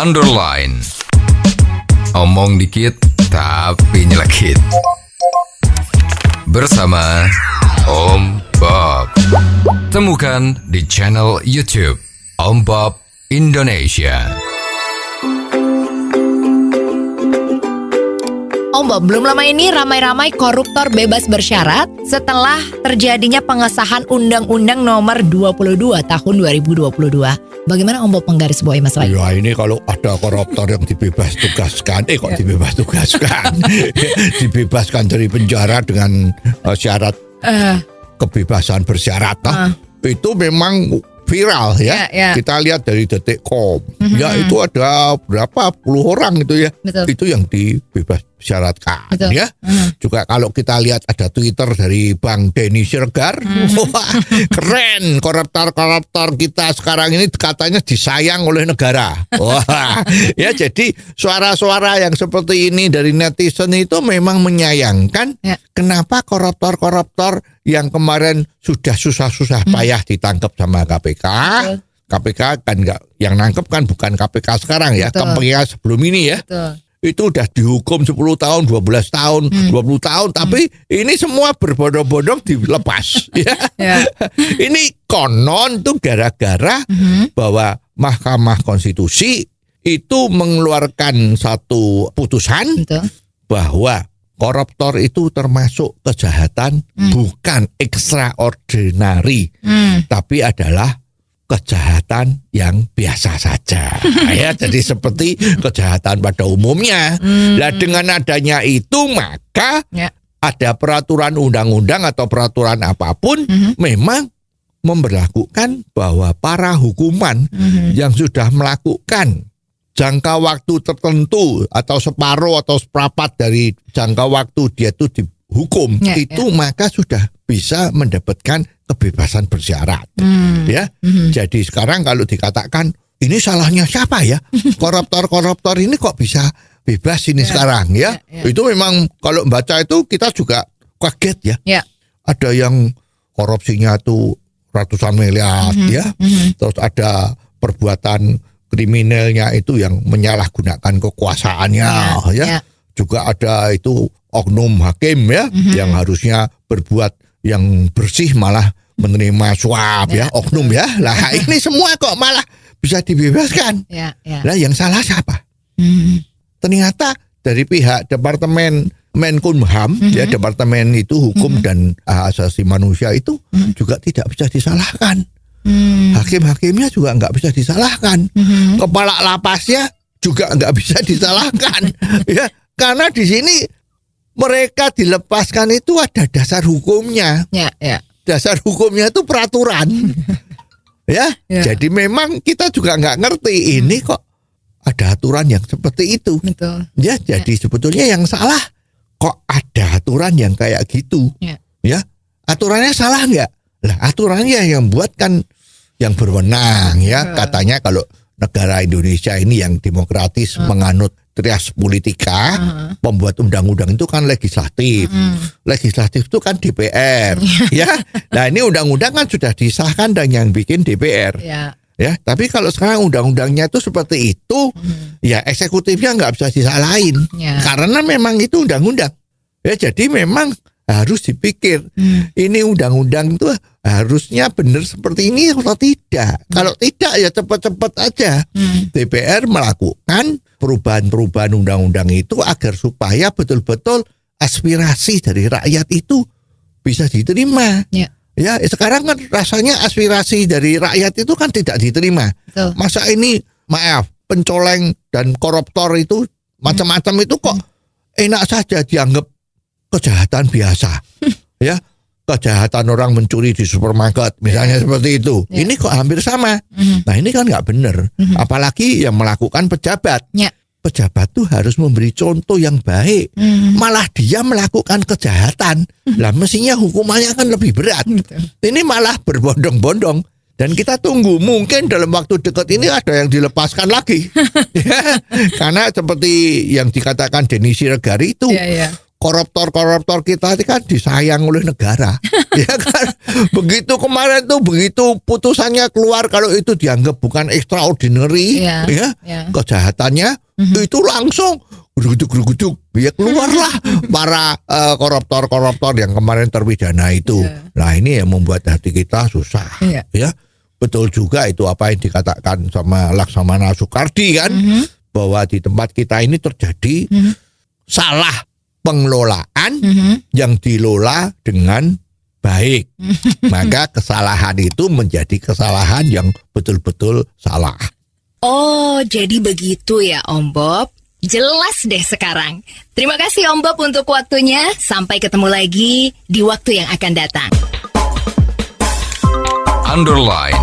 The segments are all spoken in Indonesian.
underline. Omong dikit tapi nyelekit. Bersama Om Bob. Temukan di channel YouTube Om Bob Indonesia. Om Bob, belum lama ini ramai-ramai koruptor bebas bersyarat setelah terjadinya pengesahan Undang-Undang Nomor 22 Tahun 2022. Bagaimana Om Bob menggarisbawahi masalah ini? Ya ini kalau ada koruptor yang dibebas tugaskan, dibebas tugaskan, dibebaskan dari penjara dengan syarat kebebasan bersyarat, itu memang viral ya. Kita lihat dari Detik.com, ya itu ada berapa puluh orang itu ya. Betul. Itu yang dibebas syaratkan. Betul. Ya. Juga kalau kita lihat ada Twitter dari Bang Denny Siregar, wah keren, koruptor kita sekarang ini katanya disayang oleh negara. Wah, ya jadi suara-suara yang seperti ini dari netizen itu memang menyayangkan. Kenapa koruptor yang kemarin sudah susah-susah payah ditangkap sama KPK. KPK kan enggak, yang nangkep kan bukan KPK sekarang ya, KPK sebelum ini ya. Betul. Itu udah dihukum 10 tahun, 12 tahun, 20 tahun, tapi ini semua berbondong-bondong dilepas. Ya. Ini konon tuh gara-gara bahwa Mahkamah Konstitusi itu mengeluarkan satu putusan bahwa koruptor itu termasuk kejahatan bukan extraordinary, tapi adalah kejahatan yang biasa saja. Ya, jadi seperti kejahatan pada umumnya. Nah, dengan adanya itu maka ada peraturan undang-undang atau peraturan apapun memang memberlakukan bahwa para hukuman yang sudah melakukan jangka waktu tertentu atau separuh atau seperempat dari jangka waktu dia itu dihukum maka sudah bisa mendapatkan kebebasan bersyarat. Jadi sekarang kalau dikatakan ini salahnya siapa ya? Koruptor ini kok bisa bebas ini sekarang ya? Itu memang kalau baca itu kita juga kaget ya. Ada yang korupsinya tuh ratusan miliar ya. Terus ada perbuatan kriminalnya itu yang menyalahgunakan kekuasaannya ya. Juga ada itu oknum hakim ya yang harusnya berbuat yang bersih malah menerima suap ya, oknum ya. Lah ini semua kok malah bisa dibebaskan. Lah yang salah siapa? Ternyata dari pihak Departemen Menkumham ya, Departemen itu Hukum dan Hak Asasi Manusia itu juga tidak bisa disalahkan. Hakim-hakimnya juga nggak bisa disalahkan, kepala lapasnya juga nggak bisa disalahkan, ya karena di sini mereka dilepaskan itu ada dasar hukumnya, dasar hukumnya itu peraturan, jadi memang kita juga nggak ngerti ini kok ada aturan yang seperti itu, ya jadi sebetulnya yang salah kok ada aturan yang kayak gitu, ya aturannya salah nggak? Lah aturannya yang buat kan yang berwenang ya. Katanya kalau negara Indonesia ini yang demokratis menganut trias politika, pembuat undang-undang itu kan legislatif. Legislatif itu kan DPR ya. Nah ini undang-undang kan sudah disahkan dan yang bikin DPR. Ya, tapi kalau sekarang undang-undangnya itu seperti itu, ya eksekutifnya nggak bisa disalahin karena memang itu undang-undang. Ya jadi memang harus dipikir ini undang-undang itu harusnya benar seperti ini atau tidak. Kalau tidak ya cepat-cepat aja DPR melakukan perubahan-perubahan undang-undang itu agar supaya betul-betul aspirasi dari rakyat itu bisa diterima. Ya sekarang kan rasanya aspirasi dari rakyat itu kan tidak diterima. Masa ini maaf pencoleng dan koruptor itu macam-macam itu kok enak saja dianggap kejahatan biasa, ya kejahatan orang mencuri di supermarket misalnya seperti itu. Ini kok hampir sama. Nah ini kan nggak benar. Apalagi yang melakukan pejabat. Pejabat tuh harus memberi contoh yang baik. Malah dia melakukan kejahatan. Lah mestinya hukumannya kan lebih berat. Ini malah berbondong-bondong. Dan kita tunggu, mungkin dalam waktu dekat ini ada yang dilepaskan lagi. Ya, karena seperti yang dikatakan Denny Siregar itu, koruptor kita itu kan disayang oleh negara. Ya kan? Begitu kemarin tuh, begitu putusannya keluar kalau itu dianggap bukan extraordinary, Iya, ya, iya. kejahatannya itu langsung geruduk ya keluarlah para koruptor yang kemarin terpidana itu. Iya. Nah, ini yang membuat hati kita susah. Iya. Ya. Betul juga itu apa yang dikatakan sama Laksamana Soekardi kan, bahwa di tempat kita ini terjadi salah pengelolaan yang dilola dengan baik. Maka kesalahan itu menjadi kesalahan yang betul-betul salah. Oh, jadi begitu ya Om Bob. Jelas deh sekarang. Terima kasih Om Bob untuk waktunya. Sampai ketemu lagi di waktu yang akan datang. Underline.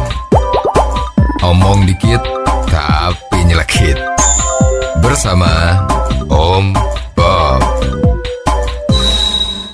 Omong dikit tapi nyelekit. Bersama Om